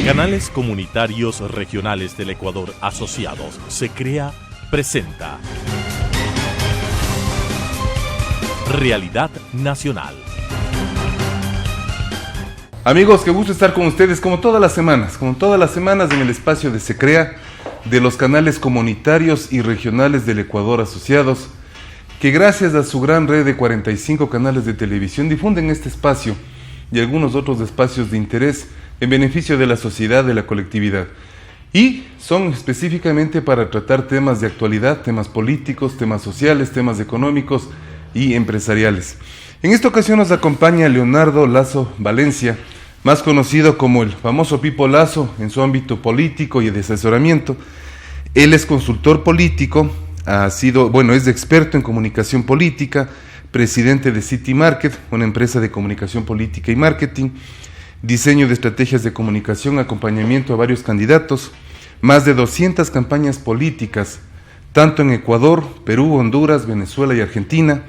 Canales Comunitarios Regionales del Ecuador Asociados, SECREA, presenta Realidad Nacional. Amigos, qué gusto estar con ustedes como todas las semanas en el espacio de SECREA, de los canales comunitarios y regionales del Ecuador Asociados, que gracias a su gran red de 45 canales de televisión difunden este espacio y algunos otros espacios de interés en beneficio de la sociedad, de la colectividad. Y son específicamente para tratar temas de actualidad, temas políticos, temas sociales, temas económicos y empresariales. En esta ocasión nos acompaña Leonardo Lazo Valencia, más conocido como el famoso Pipo Lazo en su ámbito político y de asesoramiento. Él es consultor político, es experto en comunicación política, presidente de City Market, una empresa de comunicación política y marketing, diseño de estrategias de comunicación, acompañamiento a varios candidatos, más de 200 campañas políticas, tanto en Ecuador, Perú, Honduras, Venezuela y Argentina.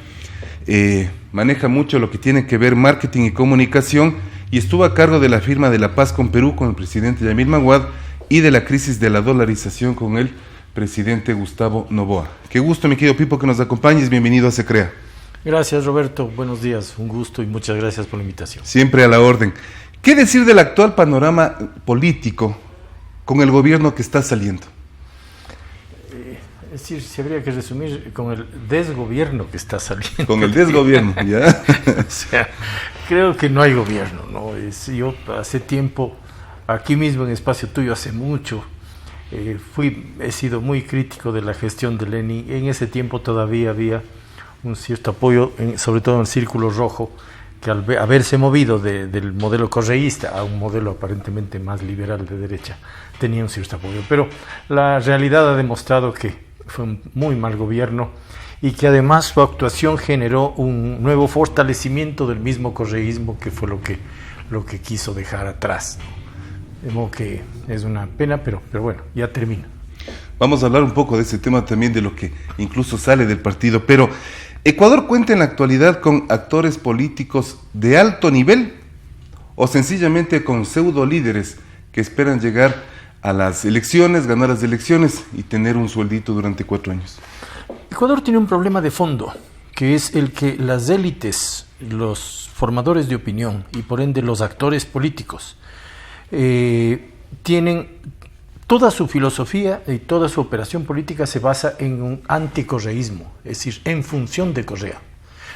Maneja mucho lo que tiene que ver marketing y comunicación y estuvo a cargo de la firma de la paz con Perú con el presidente Yamil Maguad y de la crisis de la dolarización con el presidente Gustavo Noboa. Qué gusto, mi querido Pipo, que nos acompañes. Bienvenido a SECREA. Gracias, Roberto. Buenos días. Un gusto y muchas gracias por la invitación. Siempre a la orden. ¿Qué decir del actual panorama político con el gobierno que está saliendo? Es decir, se habría que resumir con el desgobierno que está saliendo. Con el desgobierno, ¿ya? O sea, creo que no hay gobierno, ¿no? Yo hace tiempo, aquí mismo en Espacio Tuyo hace mucho, he sido muy crítico de la gestión de Lenin. En ese tiempo todavía había un cierto apoyo, sobre todo en el Círculo Rojo, que al haberse movido del modelo correísta a un modelo aparentemente más liberal de derecha, tenía un cierto apoyo. Pero la realidad ha demostrado que fue un muy mal gobierno y que además su actuación generó un nuevo fortalecimiento del mismo correísmo, que fue lo que quiso dejar atrás. De modo que es una pena, pero bueno, ya termina. Vamos a hablar un poco de ese tema también, de lo que incluso sale del partido, pero ¿Ecuador cuenta en la actualidad con actores políticos de alto nivel o sencillamente con pseudo líderes que esperan llegar a las elecciones, ganar las elecciones y tener un sueldito durante 4 años? Ecuador tiene un problema de fondo, que es el que las élites, los formadores de opinión y por ende los actores políticos tienen toda su filosofía y toda su operación política se basa en un anticorreísmo, es decir, en función de Correa.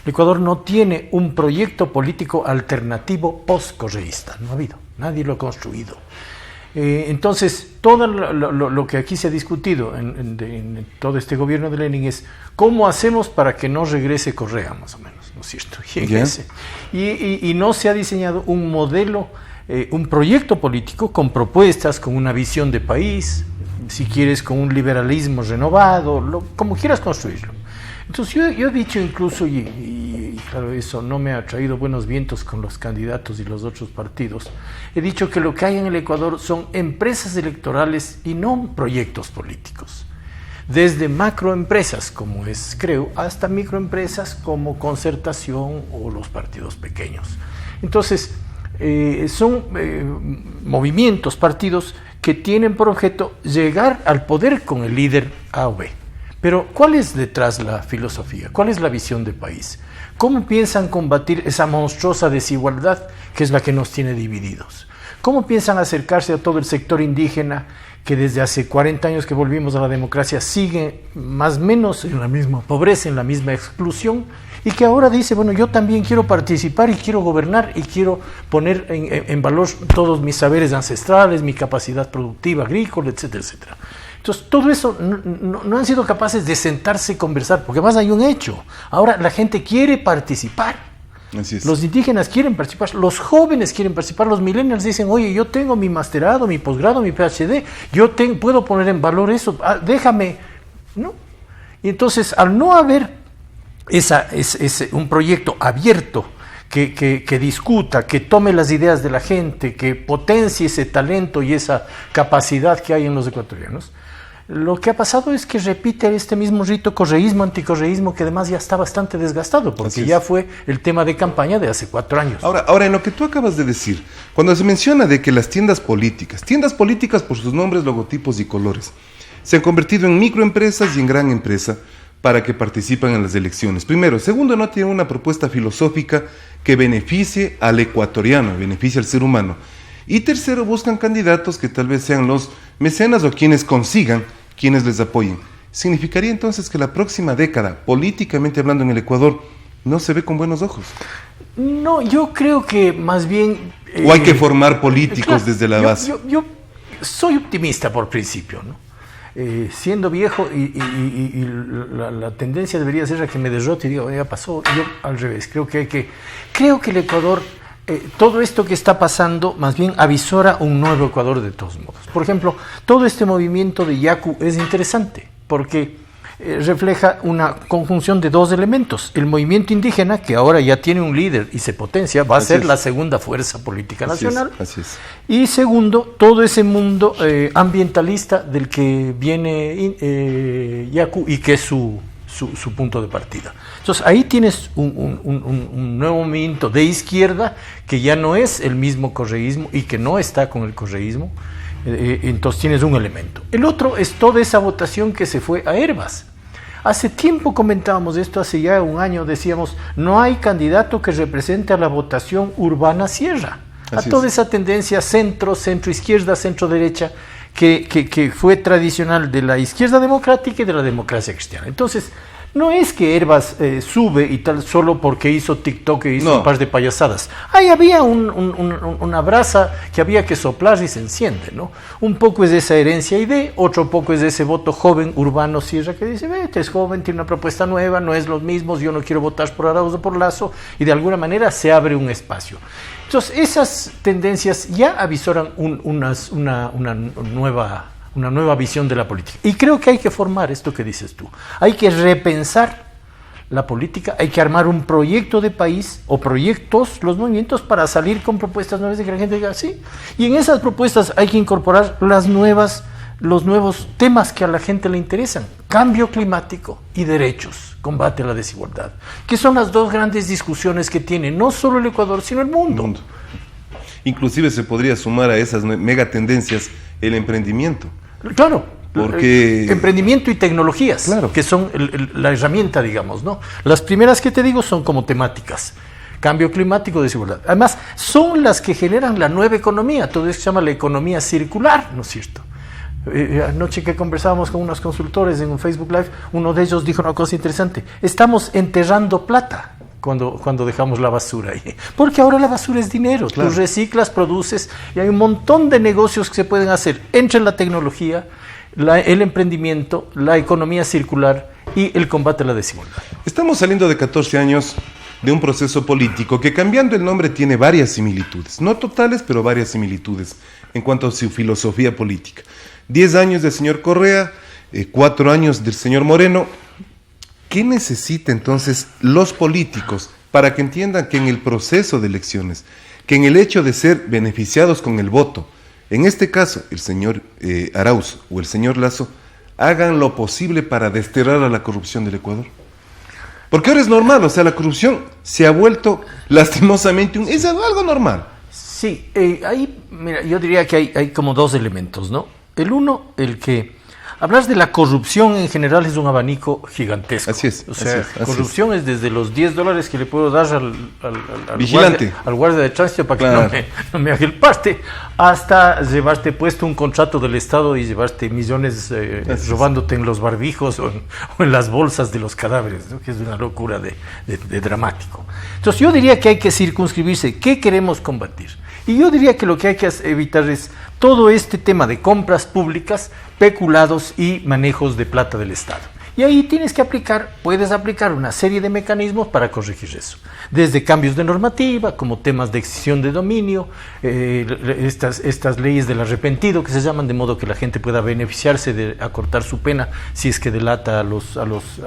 El Ecuador no tiene un proyecto político alternativo post-correísta, no ha habido, nadie lo ha construido. Entonces, todo lo que aquí se ha discutido en todo este gobierno de Lenin es cómo hacemos para que no regrese Correa, más o menos, ¿no es cierto? Y no se ha diseñado un modelo, un proyecto político con propuestas, con una visión de país, si quieres con un liberalismo renovado, como quieras construirlo. Entonces yo he dicho incluso, y claro, eso no me ha traído buenos vientos con los candidatos y los otros partidos, he dicho que lo que hay en el Ecuador son empresas electorales y no proyectos políticos. Desde macroempresas, como es Creo, hasta microempresas como Concertación o los partidos pequeños. Entonces, son movimientos, partidos que tienen por objeto llegar al poder con el líder A o B. Pero ¿cuál es detrás la filosofía? ¿Cuál es la visión de país? ¿Cómo piensan combatir esa monstruosa desigualdad que es la que nos tiene divididos? ¿Cómo piensan acercarse a todo el sector indígena que desde hace 40 años que volvimos a la democracia sigue más o menos en la misma pobreza, en la misma exclusión, y que ahora dice, bueno, yo también quiero participar y quiero gobernar y quiero poner en valor todos mis saberes ancestrales, mi capacidad productiva, agrícola, etcétera, etcétera? Entonces, todo eso no han sido capaces de sentarse y conversar, porque además hay un hecho. Ahora la gente quiere participar. Así es. Los indígenas quieren participar, los jóvenes quieren participar, los millennials dicen, oye, yo tengo mi masterado, mi posgrado, mi PhD, puedo poner en valor eso, déjame, ¿no? Y entonces, al no haber un proyecto abierto que discuta, que tome las ideas de la gente, que potencie ese talento y esa capacidad que hay en los ecuatorianos, Lo que ha pasado es que repite este mismo rito correísmo, anticorreísmo, que además ya está bastante desgastado, porque ya fue el tema de campaña de hace 4 años. Ahora, en lo que tú acabas de decir, cuando se menciona de que las tiendas políticas por sus nombres, logotipos y colores, se han convertido en microempresas y en gran empresa para que participen en las elecciones. Primero. Segundo, no tienen una propuesta filosófica que beneficie al ecuatoriano, beneficie al ser humano. Y tercero, buscan candidatos que tal vez sean los mecenas o quienes consigan, quienes les apoyen. ¿Significaría entonces que la próxima década, políticamente hablando en el Ecuador, no se ve con buenos ojos? No, yo creo que más bien... ¿O hay que formar políticos claro, desde la base? Yo soy optimista por principio, ¿no? Siendo viejo y la tendencia debería ser a que me derrote y digo, ya pasó. Yo al revés, creo que el Ecuador, todo esto que está pasando más bien avisora un nuevo Ecuador de todos modos. Por ejemplo, todo este movimiento de Yaku es interesante porque refleja una conjunción de dos elementos. El movimiento indígena, que ahora ya tiene un líder y se potencia, va a ser la segunda fuerza política nacional. Así es. Y segundo, todo ese mundo ambientalista del que viene Yaku y que es su punto de partida. Entonces ahí tienes un nuevo movimiento de izquierda que ya no es el mismo correísmo y que no está con el correísmo. Entonces tienes un elemento. El otro es toda esa votación que se fue a Hervas. Hace tiempo comentábamos esto, hace ya un año decíamos, no hay candidato que represente a la votación urbana sierra, a toda esa tendencia centro izquierda, centro derecha, que fue tradicional de la izquierda democrática y de la democracia cristiana. Entonces, no es que Hervas sube y tal solo porque hizo TikTok e hizo un par de payasadas. Ahí había una brasa que había que soplar y se enciende, ¿no? Un poco es de esa herencia ID, otro poco es de ese voto joven urbano sierra que dice, vete, es joven, tiene una propuesta nueva, no es los mismos, yo no quiero votar por Arauz o por Lazo, y de alguna manera se abre un espacio. Entonces, esas tendencias ya avisoran una nueva visión de la política. Y creo que hay que formar esto que dices tú. Hay que repensar la política, hay que armar un proyecto de país o proyectos, los movimientos, para salir con propuestas nuevas de que la gente diga sí. Y en esas propuestas hay que incorporar los nuevos temas que a la gente le interesan. Cambio climático y derechos, combate a la desigualdad, que son las dos grandes discusiones que tiene no solo el Ecuador, sino el mundo. Inclusive se podría sumar a esas megatendencias el emprendimiento. Claro, porque emprendimiento y tecnologías, claro, que son la herramienta, digamos, ¿no? Las primeras que te digo son como temáticas. Cambio climático, desigualdad. Además, son las que generan la nueva economía, todo eso se llama la economía circular, ¿no es cierto? Anoche que conversábamos con unos consultores en un Facebook Live, uno de ellos dijo una cosa interesante: estamos enterrando plata cuando dejamos la basura ahí, porque ahora la basura es dinero, claro. Tú reciclas, produces, y hay un montón de negocios que se pueden hacer entre la tecnología, el emprendimiento, la economía circular y el combate a la desigualdad. Estamos saliendo de 14 años de un proceso político que, cambiando el nombre, tiene varias similitudes, no totales, pero varias similitudes en cuanto a su filosofía política. 10 años del señor Correa, 4 años del señor Moreno. ¿Qué necesita entonces los políticos para que entiendan que en el proceso de elecciones, que en el hecho de ser beneficiados con el voto, en este caso el señor Arauz o el señor Lazo, hagan lo posible para desterrar a la corrupción del Ecuador? Porque ahora es normal, o sea, la corrupción se ha vuelto lastimosamente es algo normal. Sí, ahí, mira, yo diría que hay como dos elementos, ¿no? El uno, el que hablar de la corrupción en general es un abanico gigantesco. Así es. O sea, corrupción es desde los $10 que le puedo dar al vigilante, al guardia de tránsito para que no me haga el parte, hasta llevarte puesto un contrato del Estado y llevarte millones robándote en los barbijos o en las bolsas de los cadáveres, ¿no? Que es una locura de dramático. Entonces yo diría que hay que circunscribirse. ¿Qué queremos combatir? Y yo diría que lo que hay que evitar es todo este tema de compras públicas, peculados y manejos de plata del Estado. Y ahí puedes aplicar una serie de mecanismos para corregir eso. Desde cambios de normativa, como temas de extinción de dominio, estas leyes del arrepentido que se llaman, de modo que la gente pueda beneficiarse de acortar su pena si es que delata a los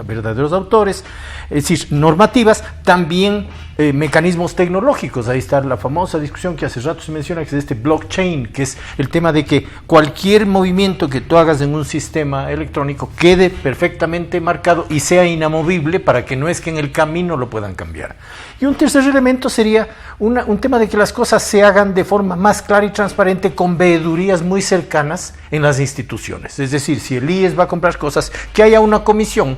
verdaderos autores. Es decir, normativas, también mecanismos tecnológicos. Ahí está la famosa discusión que hace rato se menciona, que es este blockchain, que es el tema de que cualquier movimiento que tú hagas en un sistema electrónico quede perfectamente marcado y sea inamovible, para que no es que en el camino lo puedan cambiar. Y un tercer elemento sería un tema de que las cosas se hagan de forma más clara y transparente, con veedurías muy cercanas en las instituciones. Es decir, si el IES va a comprar cosas, que haya una comisión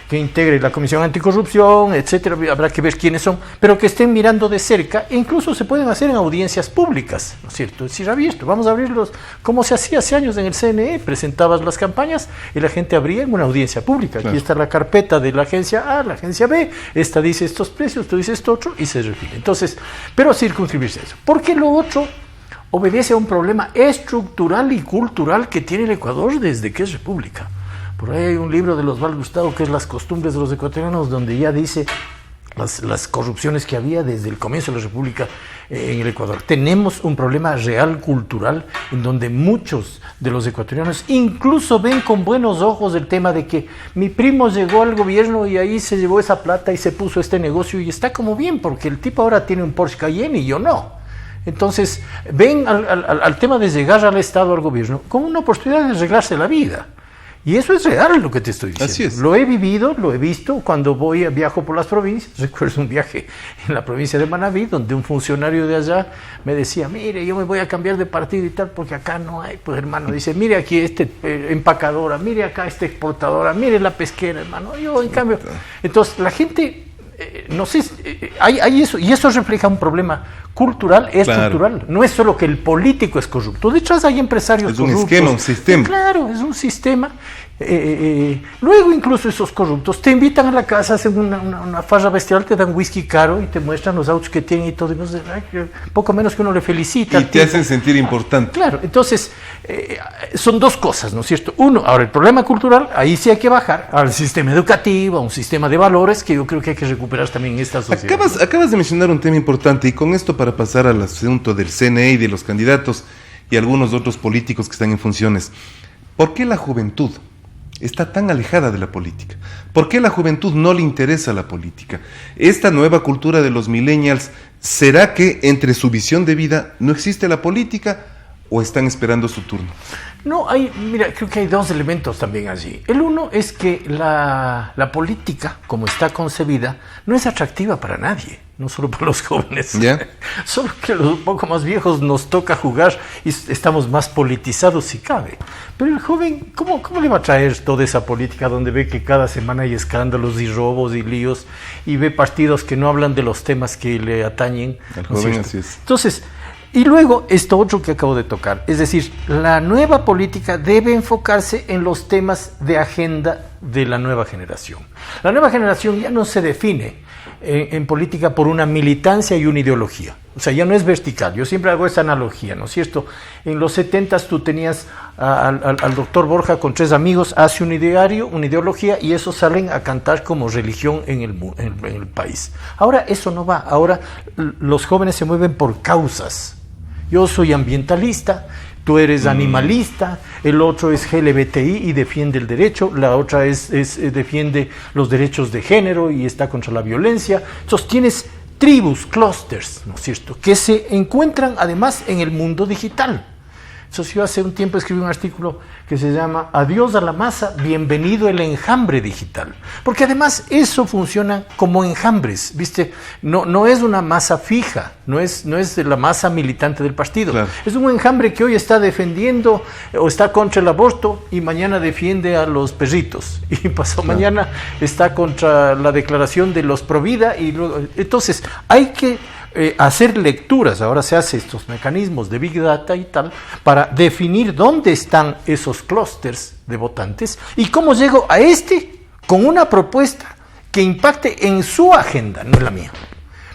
que integre la Comisión Anticorrupción, etcétera, habrá que ver quiénes son, pero que estén mirando de cerca, e incluso se pueden hacer en audiencias públicas, ¿no es cierto? Es decir, abierto, vamos a abrirlos, como se hacía hace años en el CNE, presentabas las campañas y la gente abría en una audiencia pública. Claro. Aquí está la carpeta de la agencia A, la agencia B, esta dice estos precios, tú dices esto otro, y se refiere. Entonces, pero circunscribirse a eso. Porque lo otro obedece a un problema estructural y cultural que tiene el Ecuador desde que es república. Por ahí hay un libro de Osvaldo Hurtado que es Las costumbres de los ecuatorianos, donde ya dice las corrupciones que había desde el comienzo de la República en el Ecuador. Tenemos un problema real cultural en donde muchos de los ecuatorianos incluso ven con buenos ojos el tema de que mi primo llegó al gobierno y ahí se llevó esa plata y se puso este negocio y está como bien, porque el tipo ahora tiene un Porsche Cayenne y yo no. Entonces ven al tema de llegar al Estado, al gobierno, como una oportunidad de arreglarse la vida. Y eso es real lo que te estoy diciendo. Así es. Lo he vivido, lo he visto cuando viajo por las provincias. Recuerdo un viaje en la provincia de Manabí, donde un funcionario de allá me decía, mire, yo me voy a cambiar de partido y tal, porque acá no hay, pues hermano, dice, mire aquí empacadora, mire acá exportadora, mire la pesquera, hermano. Yo, en cambio, entonces la gente, no sé, hay eso, y eso refleja un problema cultural, estructural. Claro. No es solo que el político es corrupto, detrás hay empresarios corruptos. Es un esquema, un sistema. Claro, es un sistema. Luego incluso esos corruptos te invitan a la casa, hacen una farra bestial, te dan whisky caro y te muestran los autos que tienen y todo, y no sé, poco menos que uno le felicita. Y te hacen sentir importante. Claro, entonces son dos cosas, ¿no es cierto? Uno, ahora el problema cultural, ahí sí hay que bajar al sistema educativo, a un sistema de valores que yo creo que hay que recuperar también en esta sociedad. Acabas de mencionar un tema importante, y con esto para pasar al asunto del CNE y de los candidatos y algunos otros políticos que están en funciones. ¿Por qué la juventud está tan alejada de la política? ¿Por qué la juventud no le interesa la política? Esta nueva cultura de los millennials, ¿será que entre su visión de vida no existe la política o están esperando su turno? No, mira, creo que hay dos elementos también allí. El uno es que la política, como está concebida, no es atractiva para nadie, no solo para los jóvenes. ¿Ya? Solo que los un poco más viejos nos toca jugar y estamos más politizados si cabe. Pero el joven, ¿cómo le va a traer toda esa política donde ve que cada semana hay escándalos y robos y líos y ve partidos que no hablan de los temas que le atañen? El joven así es. Entonces, y luego esto otro que acabo de tocar, es decir, la nueva política debe enfocarse en los temas de agenda de la nueva generación. La nueva generación ya no se define en política por una militancia y una ideología. O sea, ya no es vertical. Yo siempre hago esa analogía, ¿no es cierto? En los 70s tú tenías al doctor Borja con 3 amigos, hace un ideario, una ideología, y esos salen a cantar como religión en el país. Ahora eso no va. Ahora los jóvenes se mueven por causas. Yo soy ambientalista, tú eres animalista, el otro es LGBTI y defiende el derecho, la otra defiende los derechos de género y está contra la violencia. Entonces tienes tribus, clústeres, ¿no es cierto?, que se encuentran además en el mundo digital. Entonces yo hace un tiempo escribí un artículo que se llama Adiós a la masa, bienvenido el enjambre digital. Porque además eso funciona como enjambres, ¿viste? No es una masa fija, no es la masa militante del partido. Claro. Es un enjambre que hoy está defendiendo o está contra el aborto y mañana defiende a los perritos. Y pasado mañana está contra la declaración de los provida. Entonces hay que hacer lecturas, ahora se hace estos mecanismos de Big Data y tal, para definir dónde están esos clústeres de votantes y cómo llego a con una propuesta que impacte en su agenda, no en la mía.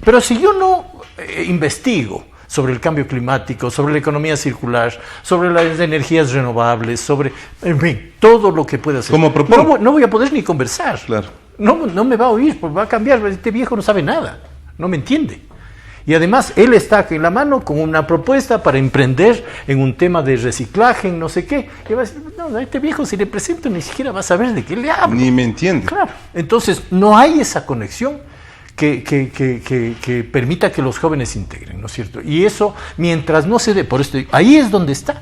Pero si yo no investigo, sobre el cambio climático, sobre la economía circular, sobre las energías renovables, sobre, en fin, todo lo que pueda hacer. Como propongo. No voy a poder ni conversar. Claro. No me va a oír, pues va a cambiar. Este viejo no sabe nada, no me entiende. Y además él está en la mano con una propuesta para emprender en un tema de reciclaje, en no sé qué. Y va a decir, no, a este viejo si le presento ni siquiera va a saber de qué le hablo. Ni me entiende. Claro. Entonces no hay esa conexión que permita que los jóvenes se integren, ¿no es cierto? Y eso, mientras no se dé, por esto, ahí es donde está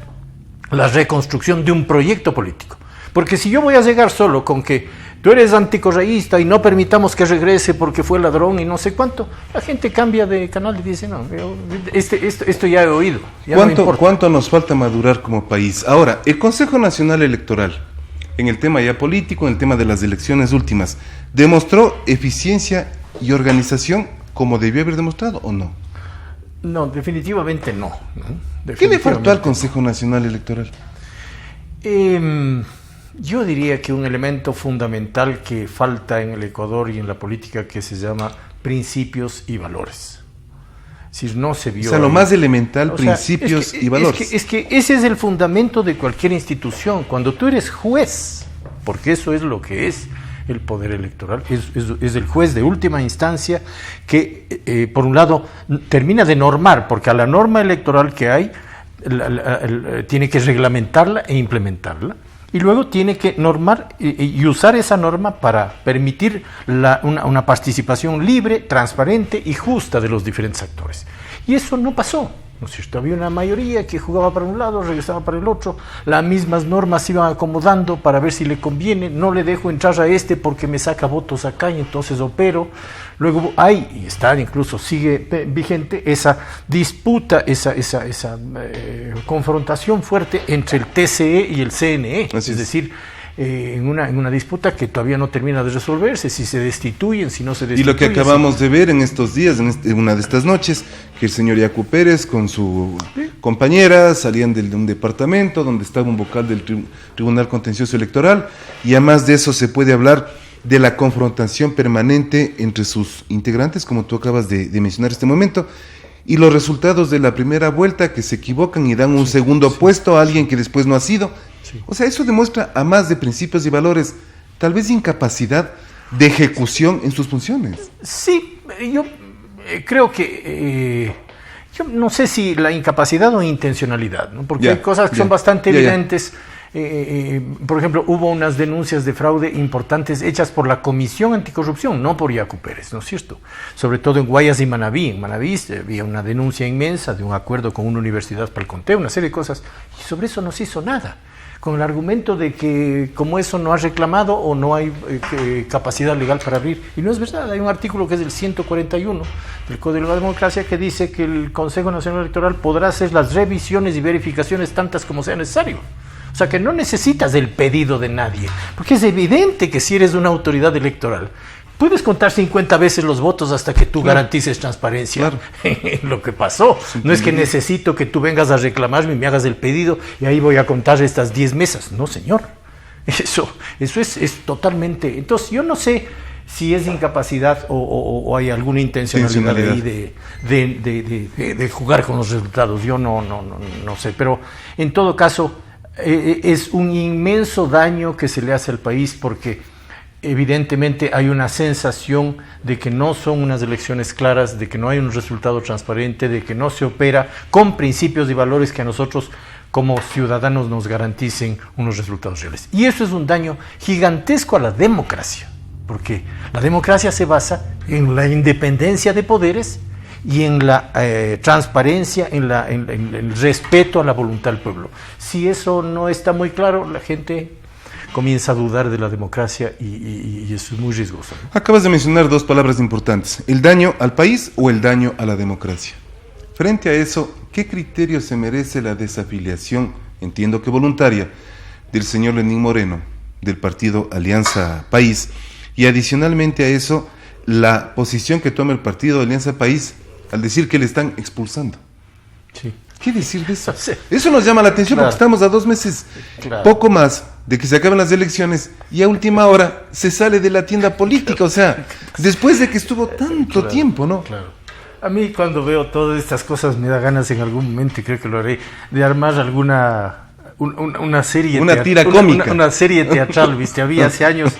la reconstrucción de un proyecto político. Porque si yo voy a llegar solo con que tú eres anticorreísta y no permitamos que regrese porque fue ladrón y no sé cuánto, la gente cambia de canal y dice, no, esto ya he oído. Ya ¿Cuánto nos falta madurar como país? Ahora, el Consejo Nacional Electoral, en el tema ya político, en el tema de las elecciones últimas, ¿demostró eficiencia y organización como debió haber demostrado o no? No, definitivamente no. ¿Qué le faltó al Consejo Nacional Electoral? Yo diría que un elemento fundamental que falta en el Ecuador y en la política que se llama principios y valores. Es decir, no se vio. O sea, lo más elemental, principios y valores. Es que ese es el fundamento de cualquier institución. Cuando tú eres juez, porque eso es lo que es el poder electoral, es el juez de última instancia que, por un lado, termina de normar, porque a la norma electoral que hay, tiene que reglamentarla e implementarla. Y luego tiene que normar y usar esa norma para permitir una participación libre, transparente y justa de los diferentes actores. Y eso no pasó, ¿no es cierto? Había una mayoría que jugaba para un lado, regresaba para el otro, las mismas normas se iban acomodando para ver si le conviene, no le dejo entrar a este porque me saca votos acá y entonces opero. Luego hay, y está, incluso sigue vigente, esa disputa, esa confrontación fuerte entre el TCE y el CNE. Es decir, en una disputa que todavía no termina de resolverse, si se destituyen, si no se destituyen. Y lo que acabamos de ver en estos días, en una de estas noches, que el señor Yacu Pérez con su compañera salían de un departamento donde estaba un vocal del Tribunal Contencioso Electoral, y además de eso se puede hablar de la confrontación permanente entre sus integrantes, como tú acabas de mencionar este momento, y los resultados de la primera vuelta que se equivocan y dan un segundo puesto a alguien que después no ha sido. Sí. O sea, eso demuestra, a más de principios y valores, tal vez incapacidad de ejecución en sus funciones. Sí, yo creo que... yo no sé si la incapacidad o intencionalidad, ¿no? Porque hay cosas que son bastante evidentes. Por ejemplo, hubo unas denuncias de fraude importantes hechas por la Comisión Anticorrupción, no por Yacu Pérez, ¿no es cierto? Sobre todo en Guayas y Manabí. En Manabí había una denuncia inmensa de un acuerdo con una universidad para el conteo, una serie de cosas, y sobre eso no se hizo nada, con el argumento de que como eso no ha reclamado o no hay capacidad legal para abrir. Y no es verdad, hay un artículo que es el 141 del Código de la Democracia que dice que el Consejo Nacional Electoral podrá hacer las revisiones y verificaciones tantas como sea necesario. O sea, que no necesitas el pedido de nadie, porque es evidente que si eres una autoridad electoral, puedes contar 50 veces los votos hasta que tú garantices transparencia en lo que pasó. No es que necesito que tú vengas a reclamarme y me hagas el pedido y ahí voy a contar estas 10 mesas. No, señor. Eso es totalmente... Entonces, yo no sé si es incapacidad o hay alguna intencionalidad ahí de jugar con los resultados. Yo no sé, pero en todo caso... es un inmenso daño que se le hace al país porque evidentemente hay una sensación de que no son unas elecciones claras, de que no hay un resultado transparente, de que no se opera con principios y valores que a nosotros como ciudadanos nos garanticen unos resultados reales. Y eso es un daño gigantesco a la democracia, porque la democracia se basa en la independencia de poderes y en la transparencia, en el respeto a la voluntad del pueblo. Si eso no está muy claro, la gente comienza a dudar de la democracia y eso es muy riesgoso. Acabas de mencionar dos palabras importantes, el daño al país o el daño a la democracia. Frente a eso, ¿qué criterio se merece la desafiliación, entiendo que voluntaria, del señor Lenín Moreno, del partido Alianza País? Y adicionalmente a eso, la posición que toma el partido Alianza País al decir que le están expulsando. Sí. ¿Qué decir de eso? Eso nos llama la atención porque estamos a 2 meses, poco más, de que se acaben las elecciones y a última hora se sale de la tienda política, o sea, después de que estuvo tanto tiempo, ¿no? Claro. A mí cuando veo todas estas cosas me da ganas en algún momento, y creo que lo haré, de armar una serie, una tira cómica, una serie teatral, viste, había hace años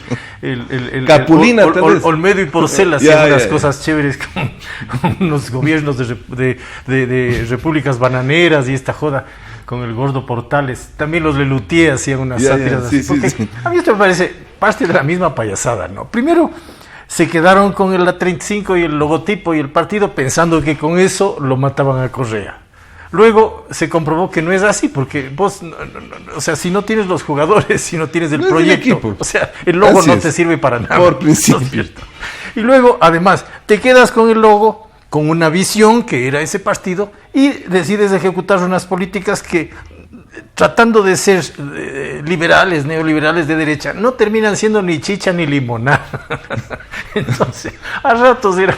Capulina, Olmedo y Porcel hacían unas cosas chéveres con unos gobiernos de repúblicas bananeras y esta joda con el gordo Portales. También los Lelutier hacían unas sátiras así, porque a mí esto me parece parte de la misma payasada, ¿no? Primero se quedaron con el A35 y el logotipo y el partido pensando que con eso lo mataban a Correa. Luego se comprobó que no es así, porque vos, o sea, si no tienes los jugadores, si no tienes el proyecto, o sea, el logo no te sirve para nada. Por principio. Y luego, además, te quedas con el logo, con una visión que era ese partido, y decides ejecutar unas políticas que, tratando de ser liberales, neoliberales de derecha, no terminan siendo ni chicha ni limonada. Entonces, a ratos eran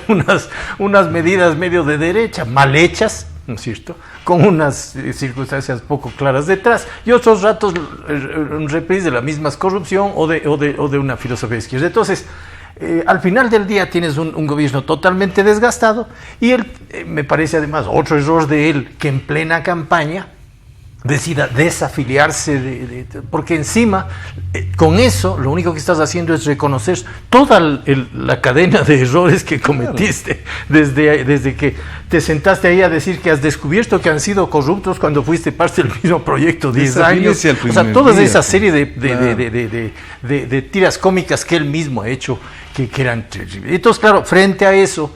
unas medidas medio de derecha, mal hechas, ¿no es cierto?, con unas circunstancias poco claras detrás, y otros ratos un reprise de la misma corrupción o de una filosofía de izquierda. Entonces, al final del día tienes un gobierno totalmente desgastado, y él, me parece además otro error de él, que en plena campaña decida desafiliarse, porque encima, con eso, lo único que estás haciendo es reconocer toda la cadena de errores que cometiste, desde que te sentaste ahí a decir que has descubierto que han sido corruptos cuando fuiste parte del mismo proyecto 10 años. O sea, toda esa serie de tiras cómicas que él mismo ha hecho, que eran terribles. Entonces, claro, frente a eso,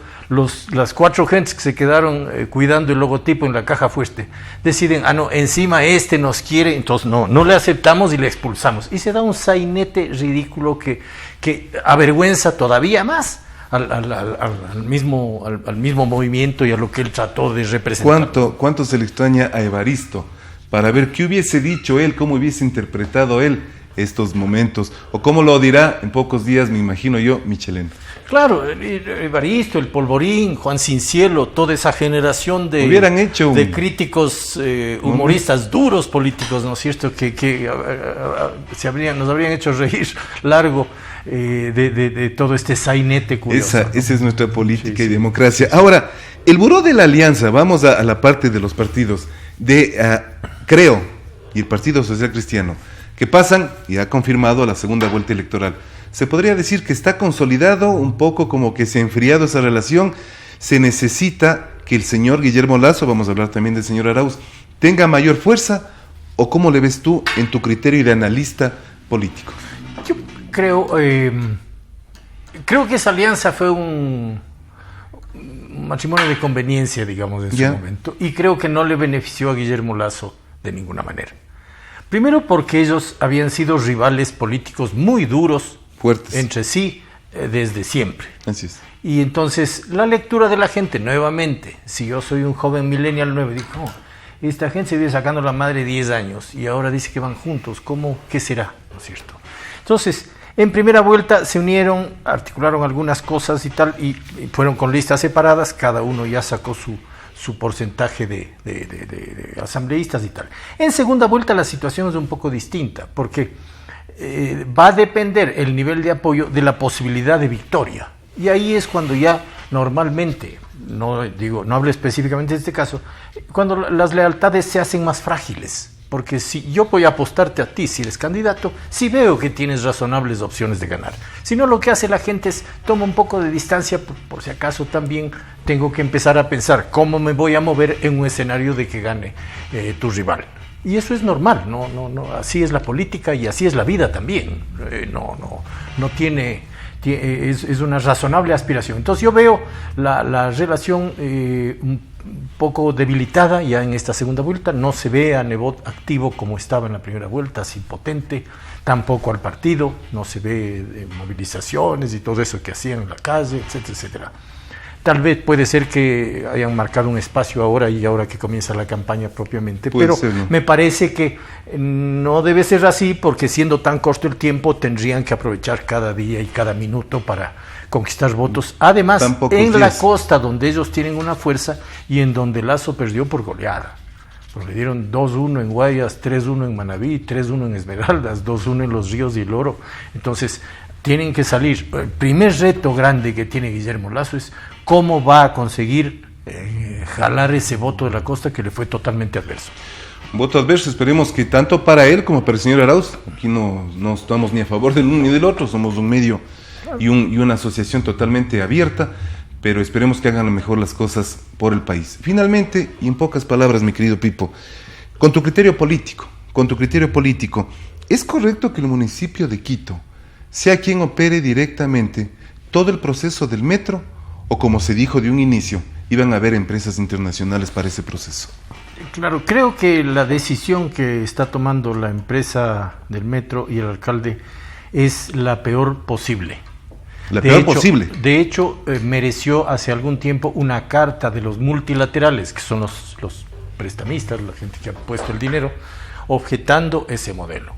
las 4 gentes que se quedaron cuidando el logotipo en la caja fuerte deciden, no, encima nos quiere, entonces no le aceptamos y le expulsamos. Y se da un sainete ridículo que avergüenza todavía más al mismo movimiento y a lo que él trató de representar. ¿Cuánto se le extraña a Evaristo para ver qué hubiese dicho él, cómo hubiese interpretado él estos momentos, o cómo lo dirá en pocos días, me imagino yo, Michelena? Claro, Evaristo, el Polvorín, Juan Cincielo, toda esa generación de críticos humoristas, duros políticos, ¿no es cierto?, que nos habrían hecho reír largo de todo este sainete curioso. Esa es nuestra política y democracia. Ahora, el Buró de la Alianza, vamos a la parte de los partidos, Creo, y el Partido Social Cristiano, que pasan, y ha confirmado, la segunda vuelta electoral. Se podría decir que está consolidado, un poco como que se ha enfriado esa relación. Se necesita que el señor Guillermo Lasso, vamos a hablar también del señor Arauz, tenga mayor fuerza, ¿o cómo le ves tú en tu criterio de analista político? Yo creo que esa alianza fue un matrimonio de conveniencia, digamos, en su momento, y creo que no le benefició a Guillermo Lasso de ninguna manera. Primero porque ellos habían sido rivales políticos muy duros, fuertes entre sí, desde siempre. Así es. Y entonces la lectura de la gente, nuevamente, si yo soy un joven millennial nuevo, digo, esta gente se viene sacando la madre 10 años y ahora dice que van juntos, ¿qué será? ¿No es cierto? Entonces, en primera vuelta se unieron, articularon algunas cosas y tal, y fueron con listas separadas, cada uno ya sacó su porcentaje de asambleístas y tal. En segunda vuelta la situación es un poco distinta, porque va a depender el nivel de apoyo de la posibilidad de victoria. Y ahí es cuando ya normalmente, no hablo específicamente de este caso, cuando las lealtades se hacen más frágiles. Porque si yo voy a apostarte a ti, si eres candidato, si veo que tienes razonables opciones de ganar. Si no, lo que hace la gente es toma un poco de distancia, por si acaso también tengo que empezar a pensar cómo me voy a mover en un escenario de que gane tu rival. Y eso es normal, no, así es la política y así es la vida también. Es una razonable aspiración. Entonces yo veo la relación un poco debilitada ya en esta segunda vuelta. No se ve a Nebot activo como estaba en la primera vuelta, así potente, tampoco al partido, no se ve movilizaciones y todo eso que hacían en la calle, etcétera, etcétera. Tal vez puede ser que hayan marcado un espacio ahora que comienza la campaña propiamente, pero me parece que no debe ser así, porque siendo tan corto el tiempo tendrían que aprovechar cada día y cada minuto para conquistar votos. Además, en la costa, donde ellos tienen una fuerza y en donde Lasso perdió por goleada. Porque le dieron 2-1 en Guayas, 3-1 en Manabí, 3-1 en Esmeraldas, 2-1 en Los Ríos y El Oro. Entonces, tienen que salir. El primer reto grande que tiene Guillermo Lasso es cómo va a conseguir jalar ese voto de la costa que le fue totalmente adverso. Voto adverso, esperemos que tanto para él como para el señor Arauz, aquí no estamos ni a favor del uno ni del otro, somos un medio y una asociación totalmente abierta, pero esperemos que hagan mejor las cosas por el país. Finalmente, y en pocas palabras, mi querido Pipo, con tu criterio político, ¿es correcto que el municipio de Quito sea quien opere directamente todo el proceso del metro, o como se dijo de un inicio, iban a haber empresas internacionales para ese proceso? Claro, creo que la decisión que está tomando la empresa del metro y el alcalde es la peor posible. De hecho, mereció hace algún tiempo una carta de los multilaterales, que son los prestamistas, la gente que ha puesto el dinero, objetando ese modelo.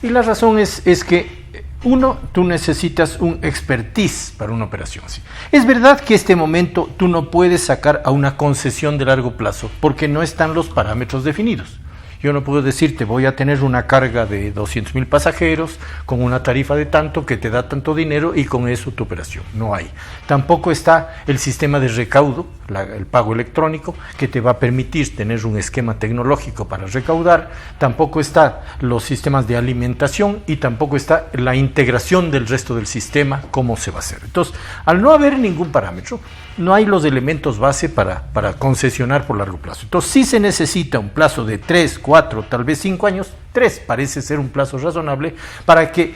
Y la razón es que, uno, tú necesitas un expertise para una operación así. Es verdad que en este momento tú no puedes sacar a una concesión de largo plazo porque no están los parámetros definidos. Yo no puedo decirte, voy a tener una carga de 200,000 pasajeros con una tarifa de tanto que te da tanto dinero y con eso tu operación. No hay. Tampoco está el sistema de recaudo, el pago electrónico, que te va a permitir tener un esquema tecnológico para recaudar. Tampoco está los sistemas de alimentación y tampoco está la integración del resto del sistema, cómo se va a hacer. Entonces, al no haber ningún parámetro, no hay los elementos base para concesionar por largo plazo. Entonces, sí se necesita un plazo de 3, 4, tal vez 5 años, 3 parece ser un plazo razonable, para que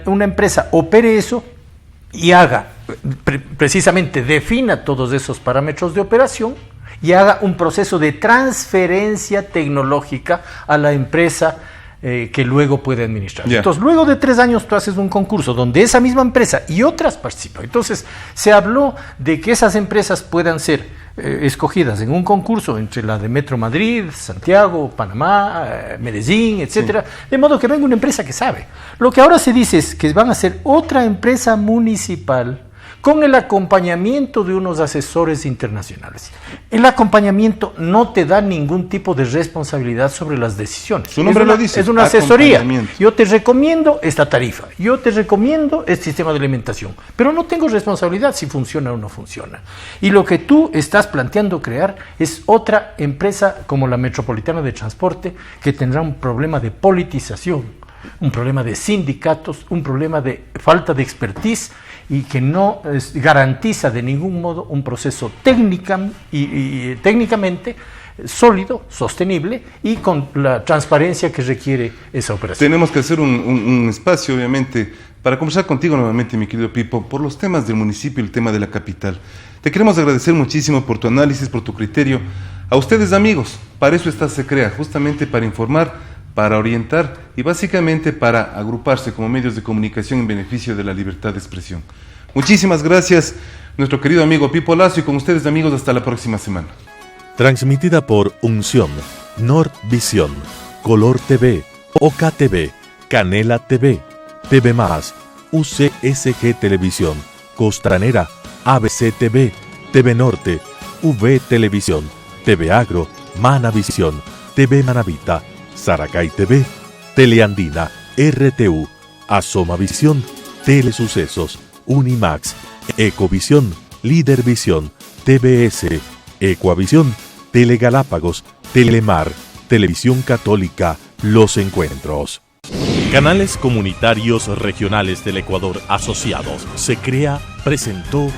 una empresa opere eso y haga, precisamente defina todos esos parámetros de operación y haga un proceso de transferencia tecnológica a la empresa que luego puede administrar. Yeah. Entonces, luego de 3 años tú haces un concurso donde esa misma empresa y otras participan. Entonces, se habló de que esas empresas puedan ser escogidas en un concurso entre la de Metro Madrid, Santiago, Panamá, Medellín, etcétera, sí. De modo que venga una empresa que sabe. Lo que ahora se dice es que van a ser otra empresa municipal con el acompañamiento de unos asesores internacionales. El acompañamiento no te da ningún tipo de responsabilidad sobre las decisiones. Su nombre lo dice. Es una asesoría. Yo te recomiendo esta tarifa, yo te recomiendo este sistema de alimentación, pero no tengo responsabilidad si funciona o no funciona. Y lo que tú estás planteando crear es otra empresa como la Metropolitana de Transporte, que tendrá un problema de politización, un problema de sindicatos, un problema de falta de expertise, y que no garantiza de ningún modo un proceso técnicamente sólido, sostenible y con la transparencia que requiere esa operación. Tenemos que hacer un espacio, obviamente, para conversar contigo nuevamente, mi querido Pipo, por los temas del municipio y el tema de la capital. Te queremos agradecer muchísimo por tu análisis, por tu criterio. A ustedes, amigos, para eso Se Crea, justamente para informar, para orientar y básicamente para agruparse como medios de comunicación en beneficio de la libertad de expresión. Muchísimas gracias, nuestro querido amigo Pipo Lazo, y con ustedes, amigos, hasta la próxima semana. Transmitida por Unción, Nordvisión, Color TV, Oca TV, Canela TV, TV+, UCSG Televisión, Costranera, ABC TV, TV Norte, V Televisión, TV Agro, Manavisión, TV Manavita, Saracay TV, Teleandina, RTU, Asomavisión, Telesucesos, Unimax, Ecovisión, Lídervisión, TBS, Ecuavisión, Telegalápagos, Telemar, Televisión Católica, Los Encuentros. Canales comunitarios regionales del Ecuador asociados. Se Crea presentó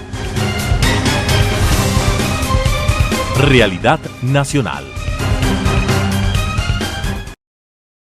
Realidad Nacional.